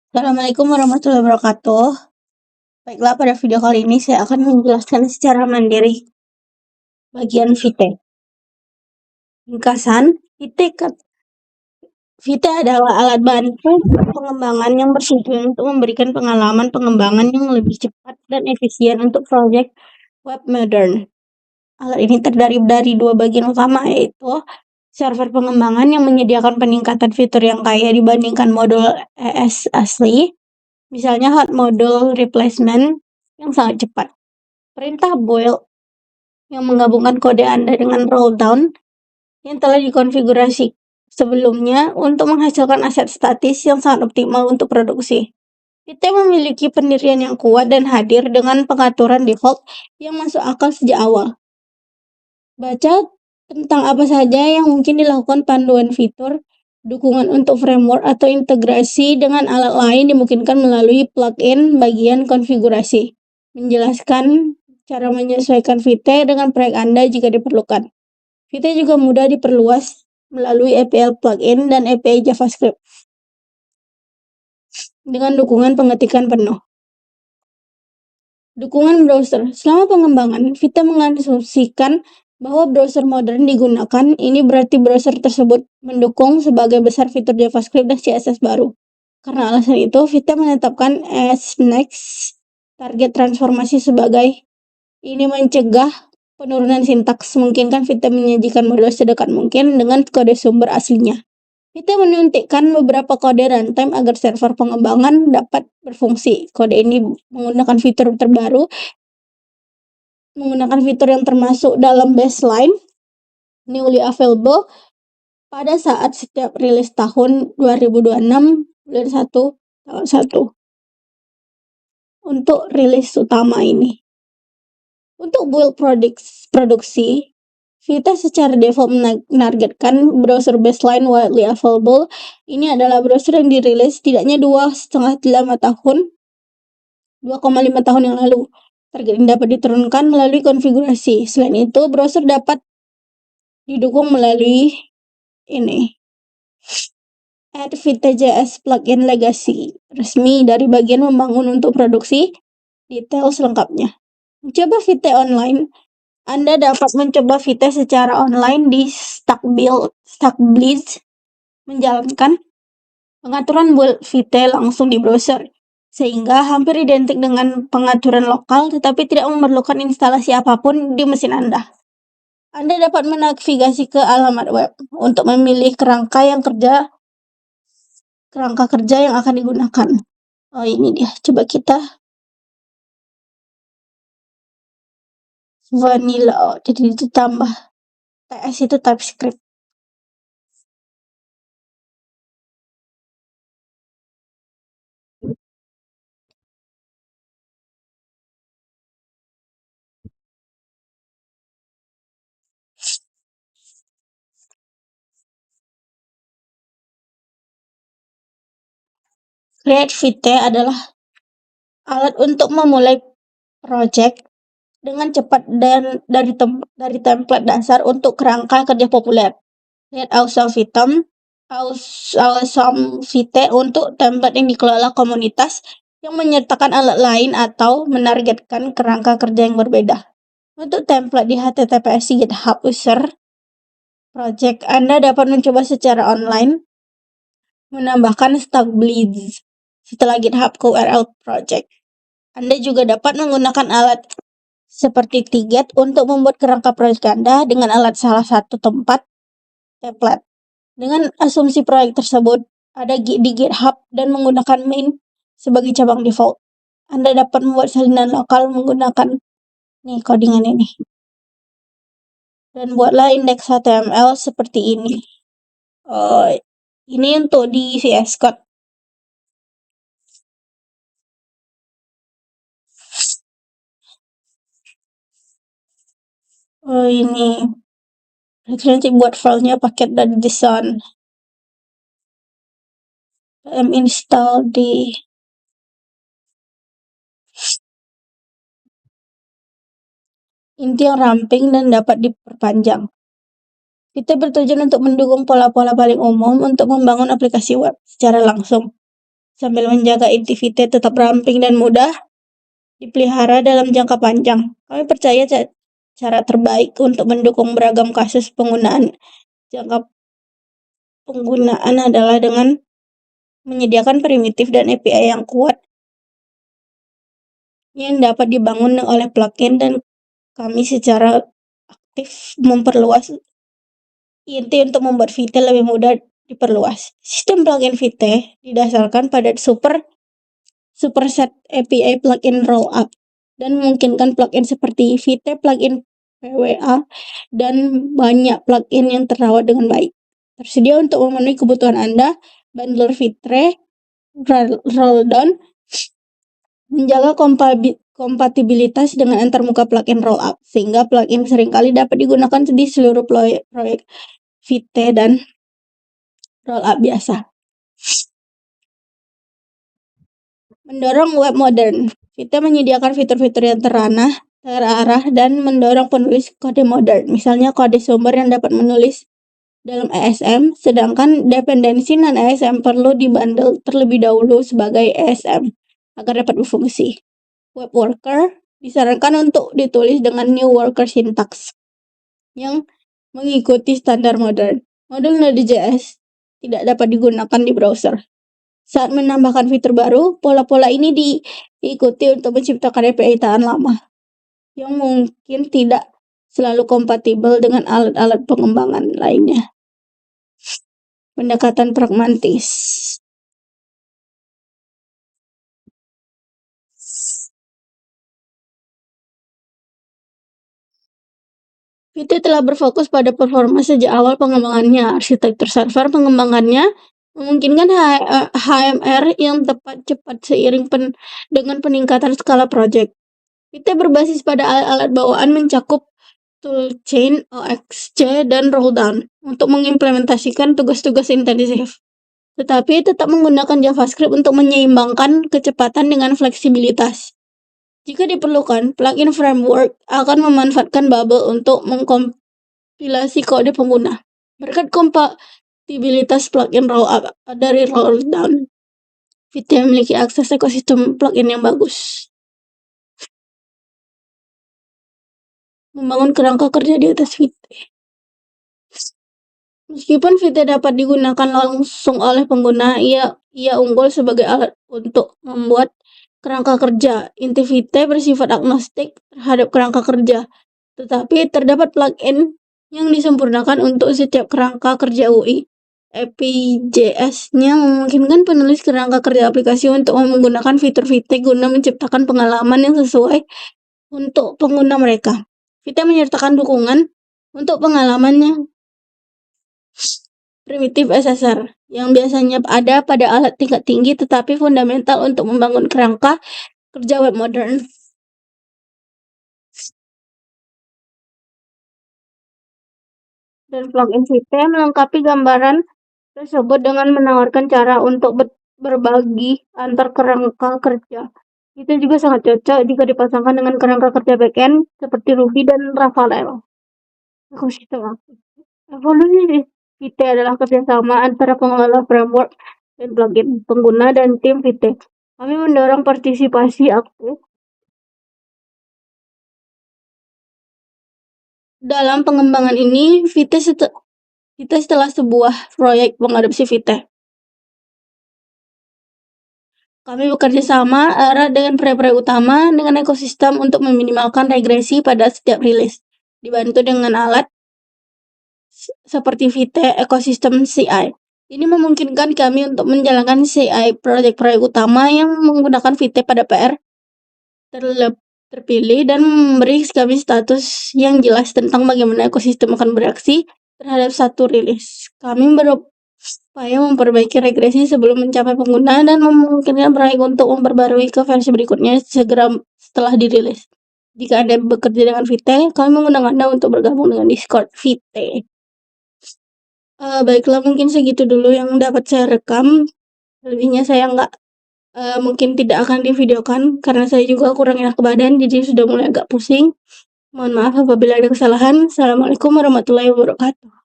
Assalamualaikum warahmatullahi wabarakatuh. Baiklah, pada video kali ini saya akan menjelaskan secara mandiri bagian VT. Ringkasan, VT adalah alat bantu pengembangan yang bertujuan untuk memberikan pengalaman pengembangan yang lebih cepat dan efisien untuk proyek web modern. Alat ini terdiri dari dua bagian utama, yaitu server pengembangan yang menyediakan peningkatan fitur yang kaya dibandingkan modul ES asli, misalnya hot module replacement yang sangat cepat. Perintah build yang menggabungkan kode Anda dengan roll down yang telah dikonfigurasi sebelumnya untuk menghasilkan aset statis yang sangat optimal untuk produksi. VT memiliki pendirian yang kuat dan hadir dengan pengaturan default yang masuk akal sejak awal. Baca tentang apa saja yang mungkin dilakukan, panduan fitur, dukungan untuk framework atau integrasi dengan alat lain dimungkinkan melalui plugin bagian konfigurasi. Menjelaskan cara menyesuaikan VT dengan proyek Anda jika diperlukan. VT juga mudah diperluas melalui API plugin dan API JavaScript dengan dukungan pengetikan penuh. Dukungan browser. Selama pengembangan, VT mengasumsikan bahwa browser modern digunakan. Ini berarti browser tersebut mendukung sebagai besar fitur JavaScript dan CSS baru. Karena alasan itu, VT menetapkan as next target transformasi sebagai ini mencegah penurunan sintaks, memungkinkan VT menyajikan modul sedekat mungkin dengan kode sumber aslinya. VT menyuntikkan beberapa kode runtime agar server pengembangan dapat berfungsi. Kode ini menggunakan fitur terbaru, menggunakan fitur yang termasuk dalam baseline newly available pada saat setiap rilis tahun 2026 bulan 1 tanggal 1 untuk rilis utama ini. Untuk build produksi, VT secara default menargetkan browser baseline widely available. Ini adalah browser yang dirilis setidaknya 2,5 tahun yang lalu. Target ini dapat diturunkan melalui konfigurasi. Selain itu, browser dapat didukung melalui ini. Add VT.js plugin legacy resmi dari bagian membangun untuk produksi. Detail selengkapnya. Mencoba VT online. Anda dapat mencoba VT secara online di Stackbliz, menjalankan pengaturan build VT langsung di browser, sehingga hampir identik dengan pengaturan lokal tetapi tidak memerlukan instalasi apapun di mesin Anda. Anda dapat menavigasi ke alamat web untuk memilih kerangka kerja yang akan digunakan. Oh, ini dia. Coba kita vanilla. Oh, jadi itu tambah TS itu TypeScript. Create VT adalah alat untuk memulai project dengan cepat dan dari template dasar untuk kerangka kerja populer. Lihat Awesome VT untuk template yang dikelola komunitas yang menyertakan alat lain atau menargetkan kerangka kerja yang berbeda. Untuk template di HTTPS GitHub user project, Anda dapat mencoba secara online menambahkan Stackbliz setelah GitHub URL project. Anda juga dapat menggunakan alat seperti Tiget untuk membuat kerangka proyek Anda dengan alat salah satu tempat template. Dengan asumsi proyek tersebut ada di GitHub dan menggunakan main sebagai cabang default. Anda dapat membuat salinan lokal menggunakan codingan ini. Dan buatlah indeks HTML seperti ini. Ini untuk di VS Code. Ini nanti buat filenya pakai .json. Install di inti yang ramping dan dapat diperpanjang. Kita bertujuan untuk mendukung pola-pola paling umum untuk membangun aplikasi web secara langsung. sambil menjaga inti tetap ramping dan mudah dipelihara dalam jangka panjang. Kami percaya cara terbaik untuk mendukung beragam kasus jangka penggunaan adalah dengan menyediakan primitif dan API yang kuat yang dapat dibangun oleh plugin, dan kami secara aktif memperluas inti untuk membuat Vite lebih mudah diperluas. Sistem plugin Vite didasarkan pada superset API plugin rollup dan memungkinkan plugin seperti Vite plugin PWA dan banyak plugin yang terawat dengan baik. Tersedia untuk memenuhi kebutuhan Anda. Bundler Vite Rolldown menjaga kompatibilitas dengan antarmuka plugin rollup, sehingga plugin seringkali dapat digunakan di seluruh proyek Vite dan rollup biasa. Mendorong web modern. Vite menyediakan fitur-fitur yang terarah dan mendorong penulis kode modern. Misalnya kode sumber yang dapat menulis dalam ESM, sedangkan dependensi non-ESM perlu dibundle terlebih dahulu sebagai ESM agar dapat berfungsi. Web worker disarankan untuk ditulis dengan new worker syntax yang mengikuti standar modern. Modul Node.js tidak dapat digunakan di browser. Saat menambahkan fitur baru, pola-pola ini diikuti untuk menciptakan API tahan lama yang mungkin tidak selalu kompatibel dengan alat-alat pengembangan lainnya. Pendekatan pragmatis. Vite telah berfokus pada performa sejak awal pengembangannya. Arsitektur server pengembangannya memungkinkan HMR yang tepat cepat seiring dengan peningkatan skala project. Vite berbasis pada alat-alat bawaan mencakup toolchain, OXC, dan rolldown untuk mengimplementasikan tugas-tugas intensif. Tetapi tetap menggunakan JavaScript untuk menyeimbangkan kecepatan dengan fleksibilitas. Jika diperlukan, plugin framework akan memanfaatkan Babel untuk mengkompilasi kode pengguna. Berkat kompatibilitas plugin rollup dari rolldown, Vite memiliki akses ekosistem plugin yang bagus. Membangun kerangka kerja di atas Vite. Meskipun Vite dapat digunakan langsung oleh pengguna, ia unggul sebagai alat untuk membuat kerangka kerja. Inti Vite bersifat agnostik terhadap kerangka kerja, tetapi terdapat plugin yang disempurnakan untuk setiap kerangka kerja UI. APJS-nya memungkinkan penulis kerangka kerja aplikasi untuk menggunakan fitur Vite guna menciptakan pengalaman yang sesuai untuk pengguna mereka. Vite menyertakan dukungan untuk pengalamannya primitif SSR yang biasanya ada pada alat tingkat tinggi tetapi fundamental untuk membangun kerangka kerja web modern. Dan plugin Vite melengkapi gambaran tersebut dengan menawarkan cara untuk berbagi antar kerangka kerja. Itu juga sangat cocok jika dipasangkan dengan kerangka kerja backend seperti Ruby dan Ravel. Ekosistem aktif. Evolusi Vite adalah kerjasama antara pengelola framework dan plugin, pengguna, dan tim Vite. Kami mendorong partisipasi aktif dalam pengembangan ini. Vite setelah sebuah proyek mengadopsi Vite. Kami bekerja sama erat dengan proyek-proyek utama dengan ekosistem untuk meminimalkan regresi pada setiap rilis, dibantu dengan alat seperti Vite ekosistem CI. Ini memungkinkan kami untuk menjalankan CI proyek-proyek utama yang menggunakan Vite pada PR terpilih dan memberi kami status yang jelas tentang bagaimana ekosistem akan bereaksi terhadap satu rilis. Kami berupaya memperbaiki regresi sebelum mencapai pengguna dan memungkinkan proyek untuk memperbarui ke versi berikutnya segera setelah dirilis. Jika Anda bekerja dengan Vite, kami mengundang Anda untuk bergabung dengan Discord Vite. Baiklah, mungkin segitu dulu yang dapat saya rekam. Lebihnya saya mungkin tidak akan divideokan karena saya juga kurang enak badan, jadi sudah mulai agak pusing. Mohon maaf apabila ada kesalahan. Assalamualaikum warahmatullahi wabarakatuh.